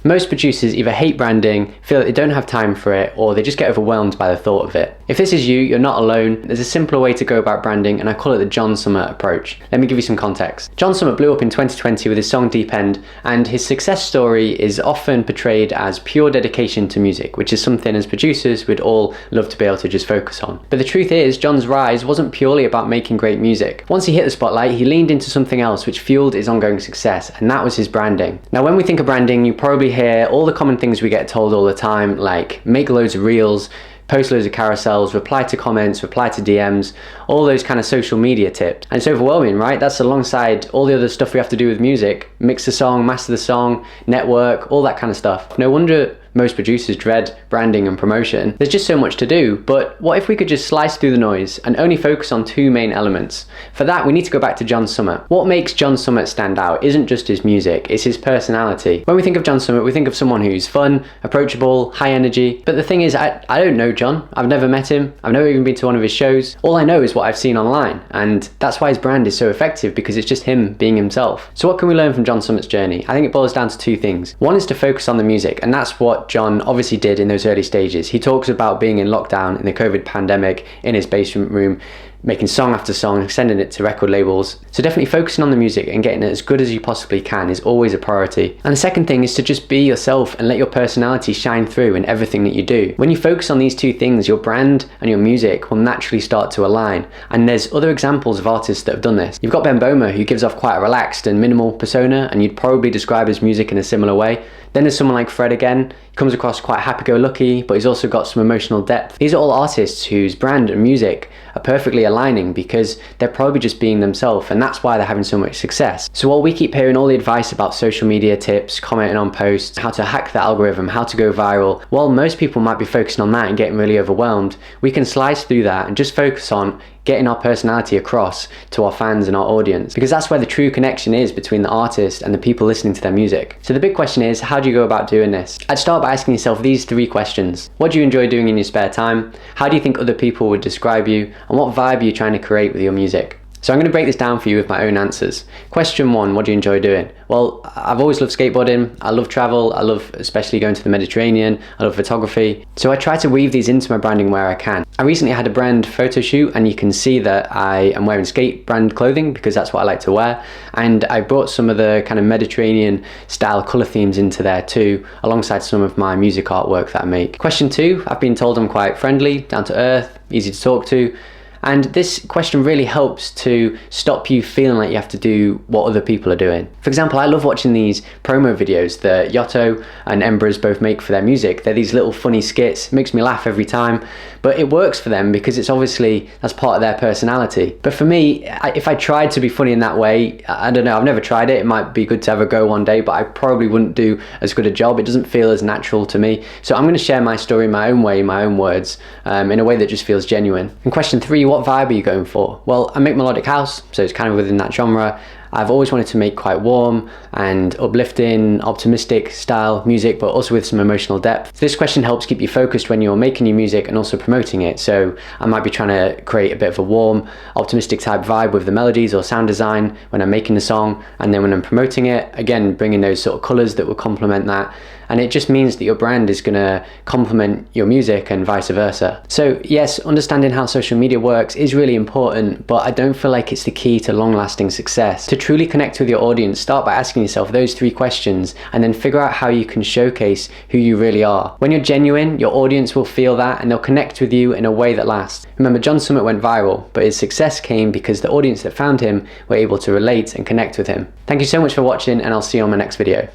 Most producers either hate branding, feel that they don't have time for it, or they just get overwhelmed by the thought of it. If this is you, you're not alone. There's a simpler way to go about branding, and I call it the John Summit approach. Let me give you some context. John Summit blew up in 2020 with his song Deep End, and his success story is often portrayed as pure dedication to music, which is something as producers we'd all love to be able to just focus on. But the truth is, John's rise wasn't purely about making great music. Once he hit the spotlight, he leaned into something else which fueled his ongoing success, and that was his branding. Now, when we think of branding, you probably hear all the common things we get told all the time, like make loads of reels, post loads of carousels, reply to comments, reply to DMs, all those kind of social media tips. And it's overwhelming, right? That's alongside all the other stuff we have to do with music. Mix the song, master the song, network, all that kind of stuff. No wonder most producers dread branding and promotion. There's just so much to do, but what if we could just slice through the noise and only focus on two main elements? For that, we need to go back to John Summit. What makes John Summit stand out isn't just his music, it's his personality. When we think of John Summit, we think of someone who's fun, approachable, high energy, but the thing is, I don't know John. I've never met him. I've never even been to one of his shows. All I know is what I've seen online, and that's why his brand is so effective, because it's just him being himself. So what can we learn from John Summit's journey? I think it boils down to two things. One is to focus on the music, and that's what John obviously did in those early stages. He talks about being in lockdown in the COVID pandemic in his basement room, making song after song, sending it to record labels. So definitely focusing on the music and getting it as good as you possibly can is always a priority. And the second thing is to just be yourself and let your personality shine through in everything that you do. When you focus on these two things, your brand and your music will naturally start to align. And there's other examples of artists that have done this. You've got Böhmer, who gives off quite a relaxed and minimal persona, and you'd probably describe his music in a similar way. Then there's someone like Fred again. He comes across quite happy-go-lucky, but he's also got some emotional depth. These are all artists whose brand and music are perfectly aligning because they're probably just being themselves, and that's why they're having so much success. So while we keep hearing all the advice about social media tips, commenting on posts, how to hack the algorithm, how to go viral, while most people might be focusing on that and getting really overwhelmed, we can slice through that and just focus on getting our personality across to our fans and our audience, because that's where the true connection is between the artist and the people listening to their music. So the big question is, how do you go about doing this? I'd start by asking yourself these three questions. What do you enjoy doing in your spare time? How do you think other people would describe you? And what vibe are you trying to create with your music? So I'm going to break this down for you with my own answers. Question one, what do you enjoy doing? Well, I've always loved skateboarding. I love travel. I love especially going to the Mediterranean. I love photography. So I try to weave these into my branding where I can. I recently had a brand photo shoot, and you can see that I am wearing skate brand clothing because that's what I like to wear. And I brought some of the kind of Mediterranean style color themes into there too, alongside some of my music artwork that I make. Question two, I've been told I'm quite friendly, down to earth, easy to talk to. And this question really helps to stop you feeling like you have to do what other people are doing. For example, I love watching these promo videos that Yotto and Embras both make for their music. They're these little funny skits, it makes me laugh every time, but it works for them because it's obviously, that's part of their personality. But for me, if I tried to be funny in that way, I don't know, I've never tried it. It might be good to have a go one day, but I probably wouldn't do as good a job. It doesn't feel as natural to me. So I'm going to share my story my own way, my own words, in a way that just feels genuine. And question three, what vibe are you going for? Well, I make melodic house, so it's kind of within that genre. I've always wanted to make quite warm and uplifting, optimistic style music, but also with some emotional depth. This question helps keep you focused when you're making your music and also promoting it. So I might be trying to create a bit of a warm, optimistic type vibe with the melodies or sound design when I'm making the song, and then when I'm promoting it, again, bringing those sort of colors that will complement that. And it just means that your brand is going to complement your music and vice versa. So yes, understanding how social media works is really important, but I don't feel like it's the key to long-lasting success. To truly connect with your audience, start by asking yourself those three questions and then figure out how you can showcase who you really are. When you're genuine, your audience will feel that and they'll connect with you in a way that lasts. Remember, John Summit went viral, but his success came because the audience that found him were able to relate and connect with him. Thank you so much for watching, and I'll see you on my next video.